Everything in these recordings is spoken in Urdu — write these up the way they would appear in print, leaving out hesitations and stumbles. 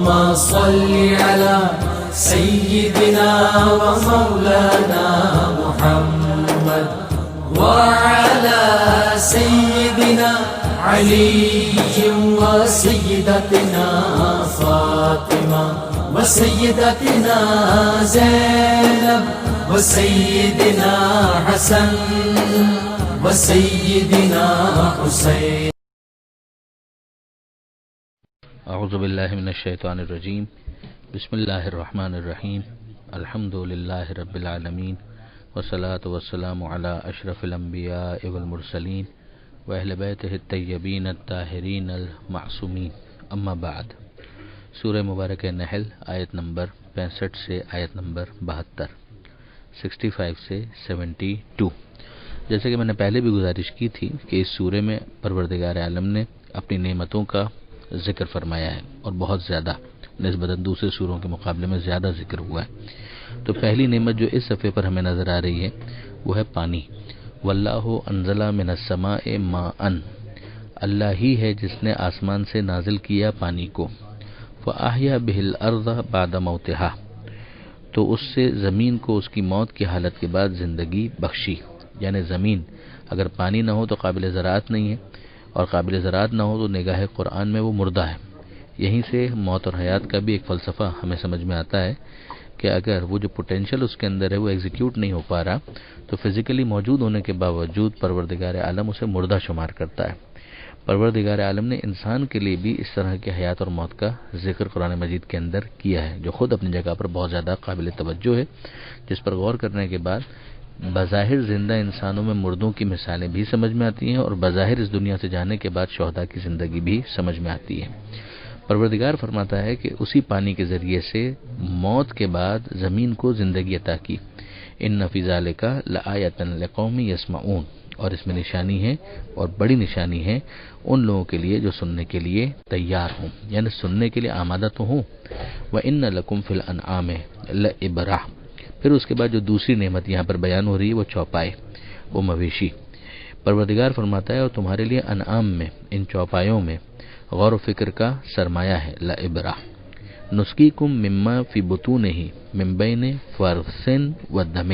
صل على سيدنا ومولانا محمد وعلى سيدنا علي وسيدتنا فاطمة وسيدتنا زينب وسيدنا حسن وسيدنا حسين. اعوذ باللہ من الشیطان الرجیم. بسم اللہ الرحمن الرحیم. الحمد للہ رب العالمین والصلاة والسلام علی اشرف الانبیاء والمرسلین واہل بیتہ الطیبین الطاہرین المعصومین. اما بعد. سورہ مبارک نحل آیت نمبر 65 سے آیت نمبر 72، 65 سے 72. جیسے کہ میں نے پہلے بھی گزارش کی تھی کہ اس سورے میں پروردگار عالم نے اپنی نعمتوں کا ذکر فرمایا ہے اور بہت زیادہ، نسبتاً دوسرے سوروں کے مقابلے میں زیادہ ذکر ہوا ہے. تو پہلی نعمت جو اس صفحے پر ہمیں نظر آ رہی ہے وہ ہے پانی. واللہ انزل من السماء ماء، اللہ ہی ہے جس نے آسمان سے نازل کیا پانی کو. فاحیا بہ الارض بعد موتها، تو اس سے زمین کو اس کی موت کی حالت کے بعد زندگی بخشی. یعنی زمین اگر پانی نہ ہو تو قابل زراعت نہیں ہے، اور قابل زراعت نہ ہو تو نگاہ قرآن میں وہ مردہ ہے. یہیں سے موت اور حیات کا بھی ایک فلسفہ ہمیں سمجھ میں آتا ہے کہ اگر وہ جو پوٹینشل اس کے اندر ہے وہ ایگزیکیوٹ نہیں ہو پا رہا تو فزیکلی موجود ہونے کے باوجود پروردگار عالم اسے مردہ شمار کرتا ہے. پروردگار عالم نے انسان کے لیے بھی اس طرح کی حیات اور موت کا ذکر قرآن مجید کے اندر کیا ہے، جو خود اپنی جگہ پر بہت زیادہ قابل توجہ ہے، جس پر غور کرنے کے بعد بظاہر زندہ انسانوں میں مردوں کی مثالیں بھی سمجھ میں آتی ہیں، اور بظاہر اس دنیا سے جانے کے بعد شہداء کی زندگی بھی سمجھ میں آتی ہے. پروردگار فرماتا ہے کہ اسی پانی کے ذریعے سے موت کے بعد زمین کو زندگی عطا کی. ان فی ذلک لآیۃ لقوم یسمعون، اور اس میں نشانی ہے اور بڑی نشانی ہے ان لوگوں کے لیے جو سننے کے لیے تیار ہوں، یعنی سننے کے لیے آمادہ تو ہوں. وَإِنَّ لَكُمْ فِي الْأَنْعَامِ لَعِبْرَةً. پھر اس کے بعد جو دوسری نعمت یہاں پر بیان ہو رہی ہے وہ چوپائے، وہ مویشی. پروردگار فرماتا ہے اور تمہارے لیے انعام میں، ان چوپایوں میں غور و فکر کا سرمایہ ہے. لعبرہ نسقیکم مما فی بطونہ من بین فرث ودم،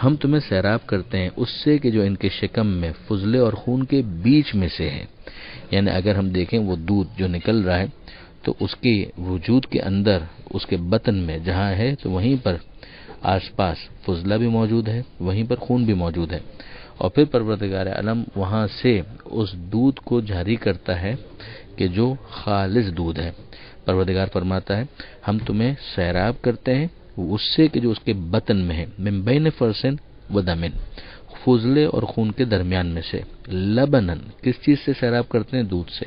ہم تمہیں سیراب کرتے ہیں اس سے کہ جو ان کے شکم میں فضلے اور خون کے بیچ میں سے ہے. یعنی اگر ہم دیکھیں وہ دودھ جو نکل رہا ہے تو اس کے وجود کے اندر، اس کے بطن میں جہاں ہے تو وہیں پر آس پاس فضلہ بھی موجود ہے، وہیں پر خون بھی موجود ہے. اور پھر پروردگار عالم وہاں سے اس دودھ کو جاری کرتا ہے کہ جو خالص دودھ ہے. پروردگار فرماتا ہے ہم تمہیں سیراب کرتے ہیں اس سے کہ جو اس کے بطن میں ہے، من بین فرسن و دمن، فضلے اور خون کے درمیان میں سے. لبنن، کس چیز سے سیراب کرتے ہیں؟ دودھ سے.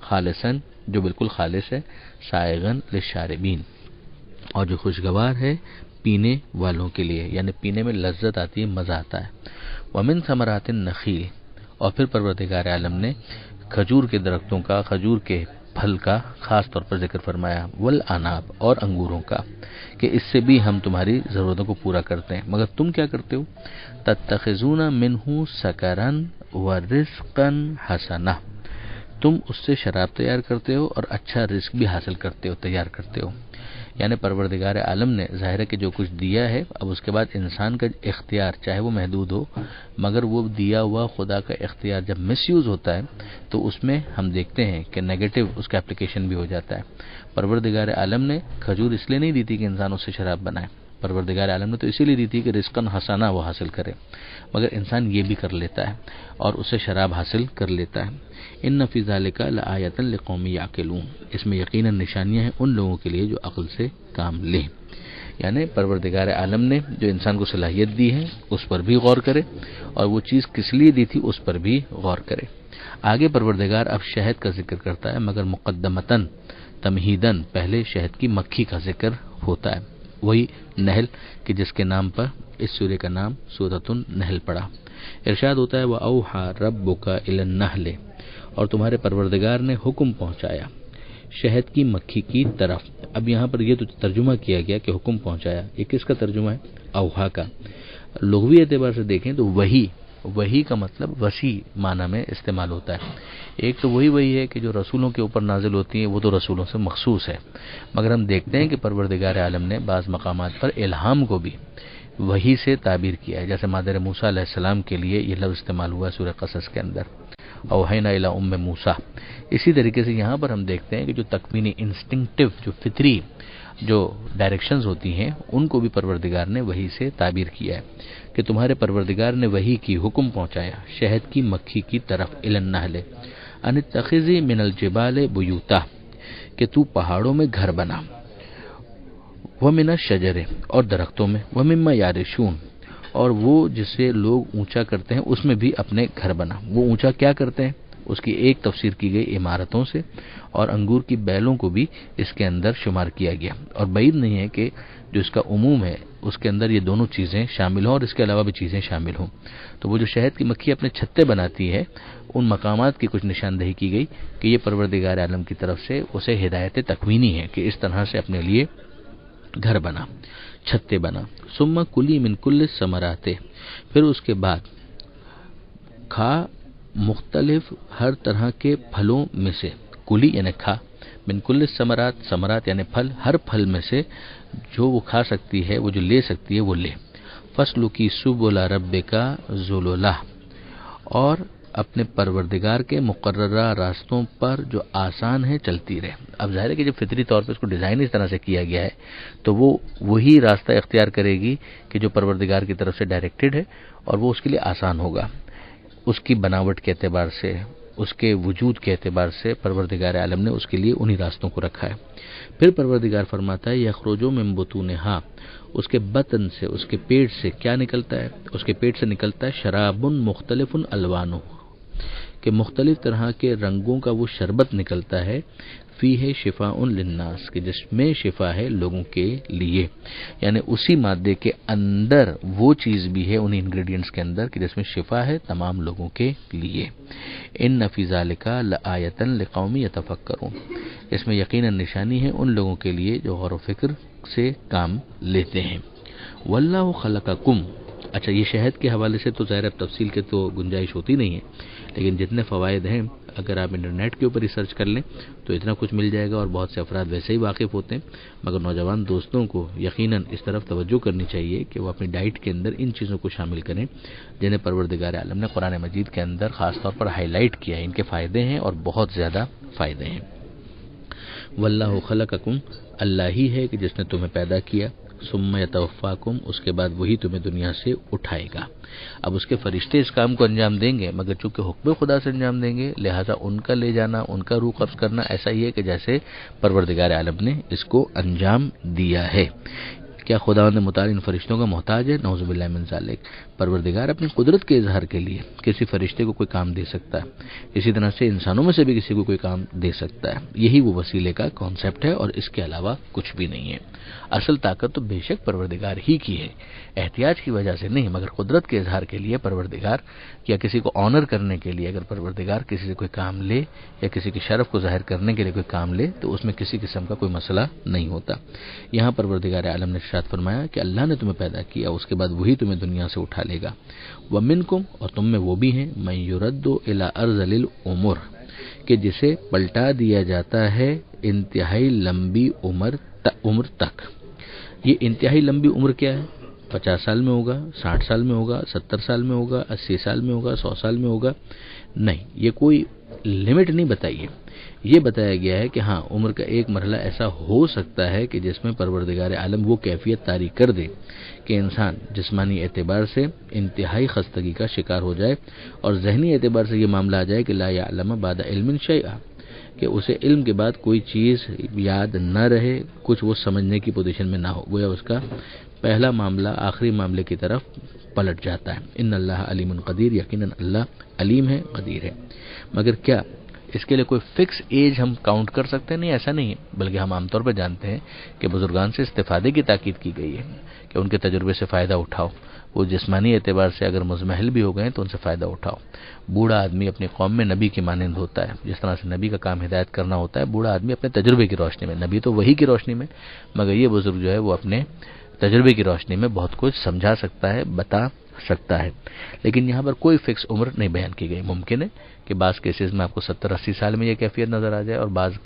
خالصن، جو بالکل خالص ہے. سائغن للشاربین، اور جو خوشگوار ہے پینے والوں کے لیے، یعنی پینے میں لذت آتی ہے، مزہ آتا ہے. ومن ثمرات النخیل، اور پھر پروردگار عالم نے کھجور کے درختوں کا، کھجور کے پھل کا خاص طور پر ذکر فرمایا. والعناب، اور انگوروں کا، کہ اس سے بھی ہم تمہاری ضرورتوں کو پورا کرتے ہیں. مگر تم کیا کرتے ہو؟ تتخذون منہ سکرا ورزقا حسنا، تم اس سے شراب تیار کرتے ہو اور اچھا رزق بھی حاصل کرتے ہو، تیار کرتے ہو. یعنی پروردگار عالم نے ظاہر ہے کہ جو کچھ دیا ہے، اب اس کے بعد انسان کا اختیار چاہے وہ محدود ہو، مگر وہ دیا ہوا خدا کا اختیار جب مس یوز ہوتا ہے تو اس میں ہم دیکھتے ہیں کہ نیگیٹو اس کا اپلیکیشن بھی ہو جاتا ہے. پروردگار عالم نے کھجور اس لیے نہیں دی تھی کہ انسان اس سے شراب بنائے، پروردگار عالم نے تو اسی لیے دی تھی کہ رزقاً حسنا وہ حاصل کرے، مگر انسان یہ بھی کر لیتا ہے اور اسے شراب حاصل کر لیتا ہے. ان فی ذلک لآیۃ لقوم یعقلون، اس میں یقیناً نشانیاں ہیں ان لوگوں کے لیے جو عقل سے کام لیں. یعنی پروردگار عالم نے جو انسان کو صلاحیت دی ہے اس پر بھی غور کرے، اور وہ چیز کس لیے دی تھی اس پر بھی غور کرے. آگے پروردگار اب شہد کا ذکر کرتا ہے، مگر مقدمتاً تمہیداً پہلے شہد کی مکھی کا ذکر ہوتا ہے. وہی نحل کہ جس کے نام پر اس سورہ کا نام سورۃ النحل پڑا. ارشاد ہوتا ہے وَأَوْحَى رَبُّكَ إِلَى النَّحْلِ، اور تمہارے پروردگار نے حکم پہنچایا شہد کی مکھی کی طرف. اب یہاں پر یہ تو ترجمہ کیا گیا کہ حکم پہنچایا، یہ کس کا ترجمہ ہے؟ اوحا کا. لغوی اعتبار سے دیکھیں تو وہی کا مطلب وسیع معنی میں استعمال ہوتا ہے. ایک تو وہی ہے کہ جو رسولوں کے اوپر نازل ہوتی ہیں وہ تو رسولوں سے مخصوص ہے، مگر ہم دیکھتے ہیں کہ پروردگار عالم نے بعض مقامات پر الہام کو بھی وحی سے تعبیر کیا ہے، جیسے مادر موسیٰ علیہ السلام کے لیے یہ لفظ استعمال ہوا ہے سورہ قصص کے اندر، اوحینا الی ام موسیٰ۔ اسی طریقے سے یہاں پر ہم دیکھتے ہیں کہ جو تکوینی انسٹنکٹیو، جو فطری جو ڈائریکشنز ہوتی ہیں ان کو بھی پروردگار نے وحی سے تعبیر کیا ہے کہ تمہارے پروردگار نے وحی کی حکم پہنچایا شہد کی مکھی کی طرف الی النحل ان اتخذی من الجبال بیوتا، کہ تو پہاڑوں میں گھر بنا، ومن الشجر اور درختوں میں، ومما یعرشون اور وہ جسے لوگ اونچا کرتے ہیں اس میں بھی اپنے گھر بنا۔ وہ اونچا کیا کرتے ہیں اس کی ایک تفسیر کی گئی عمارتوں سے، اور انگور کی بیلوں کو بھی اس کے اندر شمار کیا گیا، اور بعید نہیں ہے کہ جو اس کا عموم ہے اس کے اندر یہ دونوں چیزیں شامل ہوں اور اس کے علاوہ بھی چیزیں شامل ہوں۔ تو وہ جو شہد کی مکھی اپنے چھتے بناتی ہے ان مقامات کی کچھ نشاندہی کی گئی کہ یہ پروردگار عالم کی طرف سے اسے ہدایت تکوینی ہے کہ اس طرح سے اپنے لیے گھر بنا، چھتے بنا۔ ثم کلی من کل الثمرات، پھر اس کے بعد کھا مختلف ہر طرح کے پھلوں میں سے، کلی یعنی کھا، من کل الثمرات، ثمرات یعنی پھل، ہر پھل میں سے جو وہ کھا سکتی ہے، وہ جو لے سکتی ہے وہ لے۔ فصل کی سبل ربک ذللا، اور اپنے پروردگار کے مقررہ راستوں پر جو آسان ہے چلتی رہے۔ اب ظاہر ہے کہ جب فطری طور پہ اس کو ڈیزائن اس طرح سے کیا گیا ہے تو وہ وہی راستہ اختیار کرے گی کہ جو پروردگار کی طرف سے ڈائریکٹڈ ہے، اور وہ اس کے لیے آسان ہوگا۔ اس کی بناوٹ کے اعتبار سے، اس کے وجود کے اعتبار سے پروردگار عالم نے اس کے لیے انہی راستوں کو رکھا ہے۔ پھر پروردگار فرماتا ہے یخرج من بطونہا، اس کے بطن سے، اس کے پیٹ سے کیا نکلتا ہے؟ اس کے پیٹ سے نکلتا ہے شراب مختلف الوانہ، کہ مختلف طرح کے رنگوں کا وہ شربت نکلتا ہے، فیہ شفاء للناس، کہ جس میں شفا ہے لوگوں کے لیے، یعنی اسی مادے کے اندر وہ چیز بھی ہے انہی انگریڈینٹس کے اندر کہ جس میں شفا ہے تمام لوگوں کے لیے۔ ان فی ذلک لآیۃ لقوم یتفکرون، اس میں یقیناً نشانی ہے ان لوگوں کے لیے جو غور و فکر سے کام لیتے ہیں۔ واللہ خلقکم، اچھا یہ شہد کے حوالے سے تو ظاہر تفصیل کے تو گنجائش ہوتی نہیں ہے، لیکن جتنے فوائد ہیں اگر آپ انٹرنیٹ کے اوپر ریسرچ کر لیں تو اتنا کچھ مل جائے گا، اور بہت سے افراد ویسے ہی واقف ہوتے ہیں، مگر نوجوان دوستوں کو یقیناً اس طرف توجہ کرنی چاہیے کہ وہ اپنی ڈائٹ کے اندر ان چیزوں کو شامل کریں جنہیں پروردگار عالم نے قرآن مجید کے اندر خاص طور پر ہائی لائٹ کیا ہے۔ ان کے فائدے ہیں اور بہت زیادہ فائدے ہیں۔ واللہ خلقکم، اللہ ہی ہے کہ جس نے تمہیں پیدا کیا، ثم یتوفاکم، اس کے بعد وہی تمہیں دنیا سے اٹھائے گا۔ اب اس کے فرشتے اس کام کو انجام دیں گے، مگر چونکہ حکم خدا سے انجام دیں گے لہذا ان کا لے جانا، ان کا روح قبض کرنا ایسا ہی ہے کہ جیسے پروردگار عالم نے اس کو انجام دیا ہے۔ کیا خداوند متعال ان فرشتوں کا محتاج ہے؟ نعوذ باللہ من ذالک۔ پروردگار اپنی قدرت کے اظہار کے لیے کسی فرشتے کو کوئی کام دے سکتا ہے، اسی طرح سے انسانوں میں سے بھی کسی کو کوئی کام دے سکتا ہے، یہی وہ وسیلے کا کانسیپٹ ہے اور اس کے علاوہ کچھ بھی نہیں ہے۔ اصل طاقت تو بے شک پروردگار ہی کی ہے، احتیاج کی وجہ سے نہیں، مگر قدرت کے اظہار کے لیے پروردگار، یا کسی کو آنر کرنے کے لیے اگر پروردگار کسی سے کوئی کام لے یا کسی کے شرف کو ظاہر کرنے کے لیے کوئی کام لے تو اس میں کسی قسم کا کوئی مسئلہ نہیں ہوتا۔ یہاں پروردگار عالم نے ارشاد فرمایا کہ اللہ نے تمہیں پیدا کیا، اس کے بعد وہی تمہیں دنیا سے اٹھا لے گا۔ وَمِنْكُمْ، اور تم میں وہ بھی ہیں، مَن يُرَدُّ إِلَىٰ أَرْذَلِ الْعُمُرِ، کہ جسے پلٹا دیا جاتا ہے انتہائی لمبی عمر تک۔ یہ انتہائی لمبی عمر کیا ہے؟ 50 سال میں ہوگا، 60 سال میں ہوگا، 70 سال میں ہوگا، 80 سال میں ہوگا، 100 سال میں ہوگا؟ نہیں، یہ کوئی لمٹ نہیں بتائی ہے۔ یہ بتایا گیا ہے کہ ہاں عمر کا ایک مرحلہ ایسا ہو سکتا ہے کہ جس میں پروردگار عالم وہ کیفیت طاری کر دے کہ انسان جسمانی اعتبار سے انتہائی خستگی کا شکار ہو جائے، اور ذہنی اعتبار سے یہ معاملہ آ جائے کہ لا یعلم بعد علم شیئا، کہ اسے علم کے بعد کوئی چیز یاد نہ رہے، کچھ وہ سمجھنے کی پوزیشن میں نہ ہو، گویا اس کا پہلا معاملہ آخری معاملے کی طرف پلٹ جاتا ہے۔ ان اللہ علیم قدیر، یقیناً اللہ علیم ہے، قدیر ہے۔ مگر کیا اس کے لیے کوئی فکس ایج ہم کاؤنٹ کر سکتے ہیں؟ نہیں، ایسا نہیں ہے، بلکہ ہم عام طور پہ جانتے ہیں کہ بزرگان سے استفادے کی تاکید کی گئی ہے کہ ان کے تجربے سے فائدہ اٹھاؤ، وہ جسمانی اعتبار سے اگر مزمحل بھی ہو گئے تو ان سے فائدہ اٹھاؤ۔ بوڑھا آدمی اپنی قوم میں نبی کی مانند ہوتا ہے، جس طرح سے نبی کا کام ہدایت کرنا ہوتا ہے، بوڑھا آدمی اپنے تجربے کی روشنی میں، نبی تو وہی کی روشنی میں، مگر یہ بزرگ جو ہے وہ اپنے تجربے کی روشنی میں بہت کچھ سمجھا سکتا ہے، بتا سکتا ہے۔ لیکن یہاں پر کوئی فکس عمر نہیں بیان کی گئی۔ ممکن ہے کہ بعض کیسز میں آپ کو 70-80 سال میں یہ کیفیت نظر آ جائے اور بعض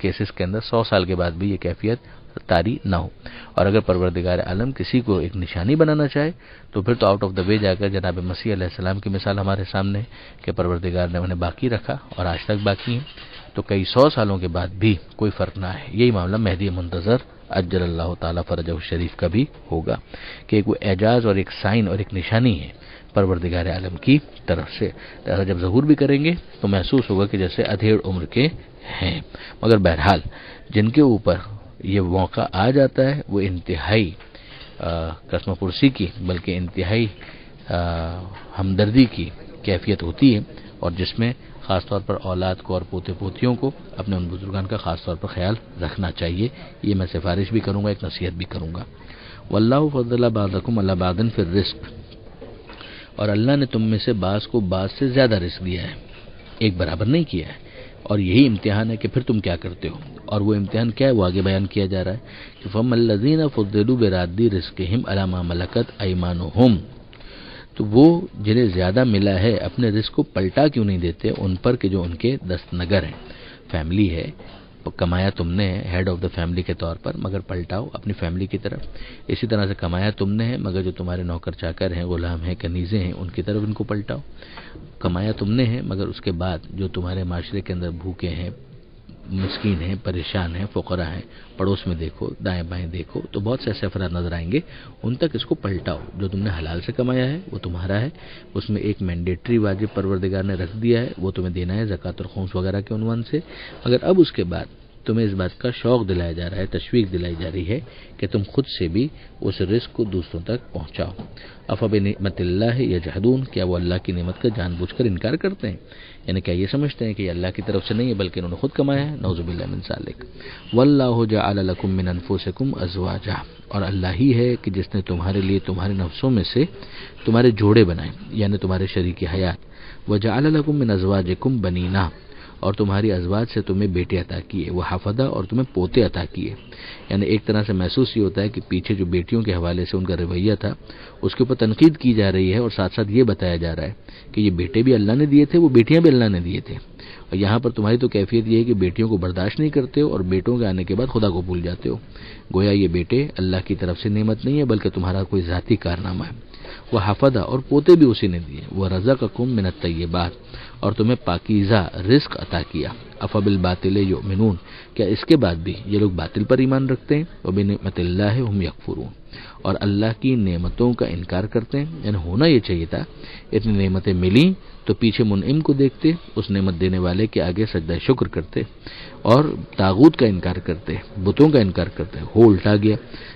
کیسز کے اندر 100 سال کے بعد بھی یہ کیفیت طاری نہ ہو. اور اگر پروردگار عالم کسی کو ایک نشانی بنانا چاہے تو پھر تو آؤٹ آف دا وے جا کر جناب مسیح علیہ السلام کی مثال ہمارے سامنے کہ پروردگار نے انہیں باقی رکھا اور آج تک باقی ہیں، تو کئی 100 سالوں کے بعد بھی کوئی فرق نہ ہے. یہی معاملہ مہدی منتظر اجل اللہ تعالی فرجہ الشریف کا بھی ہوگا کہ ایک وہ اعجاز اور ایک سائن اور ایک نشانی ہے پروردگار عالم کی طرف سے. جب ظہور بھی کریں گے تو محسوس ہوگا کہ جیسے ادھیڑ عمر کے ہیں. مگر بہرحال جن کے اوپر یہ موقع آ جاتا ہے وہ انتہائی قسم پرسی کی بلکہ انتہائی ہمدردی کی کیفیت ہوتی ہے، اور جس میں خاص طور پر اولاد کو اور پوتے پوتیوں کو اپنے ان بزرگان کا خاص طور پر خیال رکھنا چاہیے. یہ میں سفارش بھی کروں گا، ایک نصیحت بھی کروں گا. واللہ فضل بعضکم علی بعض فی الرزق، اور اللہ نے تم میں سے بعض کو بعض سے زیادہ رزق دیا ہے، ایک برابر نہیں کیا ہے. اور یہی امتحان ہے کہ پھر تم کیا کرتے ہو. اور وہ امتحان کیا ہے وہ آگے بیان کیا جا رہا ہے کہ فَمَا الَّذِينَ فُضِّلُوا بِرَادِّ رِزْقِهِمْ عَلَىٰ مَا مَلَكَتْ أَيْمَانُهُمْ، تو وہ جنہیں زیادہ ملا ہے اپنے رزق کو پلٹا کیوں نہیں دیتے ان پر کہ جو ان کے دستنگر ہیں. فیملی ہے، کمایا تم نے ہے ہیڈ آف دا فیملی کے طور پر، مگر پلٹاؤ اپنی فیملی کی طرف. اسی طرح سے کمایا تم نے ہے مگر جو تمہارے نوکر چاکر ہیں، غلام ہیں، کنیزیں ہیں، ان کی طرف ان کو پلٹاؤ. کمایا تم نے ہے مگر اس کے بعد جو تمہارے معاشرے کے اندر بھوکے ہیں، مسکین ہیں، پریشان ہیں، فقراء ہیں، پڑوس میں دیکھو، دائیں بائیں دیکھو تو بہت سے ایسے افراد نظر آئیں گے، ان تک اس کو پلٹاؤ. جو تم نے حلال سے کمایا ہے وہ تمہارا ہے، اس میں ایک مینڈیٹری واجب پروردگار نے رکھ دیا ہے، وہ تمہیں دینا ہے زکوٰۃ اور خمس وغیرہ کے عنوان سے. مگر اب اس کے بعد تمہیں اس بات کا شوق دلایا جا رہا ہے، تشویق دلائی جا رہی ہے کہ تم خود سے بھی اس رزق کو دوسروں تک پہنچاؤ. افبنعمت اللہ یجحدون، کیا وہ اللہ کی نعمت کا جان بوجھ کر انکار کرتے ہیں؟ یعنی کیا یہ سمجھتے ہیں کہ یہ اللہ کی طرف سے نہیں ہے بلکہ انہوں نے خود کمایا ہے؟ نعوذ باللہ من ذالک. واللہ جعل لکم من انفسکم ازواجا، اور اللہ ہی ہے کہ جس نے تمہارے لیے تمہارے نفسوں میں سے تمہارے جوڑے بنائے، یعنی تمہارے شریک حیات. وجعل لکم من ازواجکم بنینا، اور تمہاری ازواج سے تمہیں بیٹے عطا کیے. وہ حفدہ، اور تمہیں پوتے عطا کیے. یعنی ایک طرح سے محسوس یہ ہوتا ہے کہ پیچھے جو بیٹیوں کے حوالے سے ان کا رویہ تھا اس کے اوپر تنقید کی جا رہی ہے، اور ساتھ ساتھ یہ بتایا جا رہا ہے کہ یہ بیٹے بھی اللہ نے دیے تھے، وہ بیٹیاں بھی اللہ نے دیے تھے. اور یہاں پر تمہاری تو کیفیت یہ ہے کہ بیٹیوں کو برداشت نہیں کرتے ہو اور بیٹوں کے آنے کے بعد خدا کو بھول جاتے ہو. گویا یہ بیٹے اللہ کی طرف سے نعمت نہیں ہے بلکہ تمہارا کوئی ذاتی کارنامہ ہے. وہ حفدہ، اور پوتے بھی اسی نے دیے. وہ رزقکم من الطیبات، اور تمہیں پاکیزہ رزق عطا کیا. افبالباطل یؤمنون، کیا اس کے بعد بھی یہ لوگ باطل پر ایمان رکھتے ہیں؟ وبنعمت اللہ ہم یکفرون، اور اللہ کی نعمتوں کا انکار کرتے ہیں. یعنی ہونا یہ چاہیے تھا اتنی نعمتیں ملیں تو پیچھے منعم کو دیکھتے، اس نعمت دینے والے کے آگے سجدہ شکر کرتے اور طاغوت کا انکار کرتے، بتوں کا انکار کرتے. ہو الٹا گیا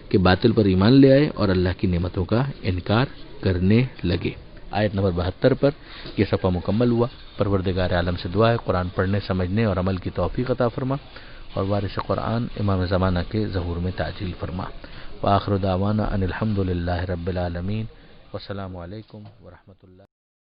کہ باطل پر ایمان لے آئے اور اللہ کی نعمتوں کا انکار کرنے لگے. آیت نمبر 72 پر یہ صفحہ مکمل ہوا. پروردگار عالم سے دعا ہے قرآن پڑھنے، سمجھنے اور عمل کی توفیق عطا فرما، اور وارث قرآن امام زمانہ کے ظہور میں تعجیل فرما. وآخر دعوانا ان الحمد للہ رب العالمین، والسلام علیکم ورحمۃ اللہ.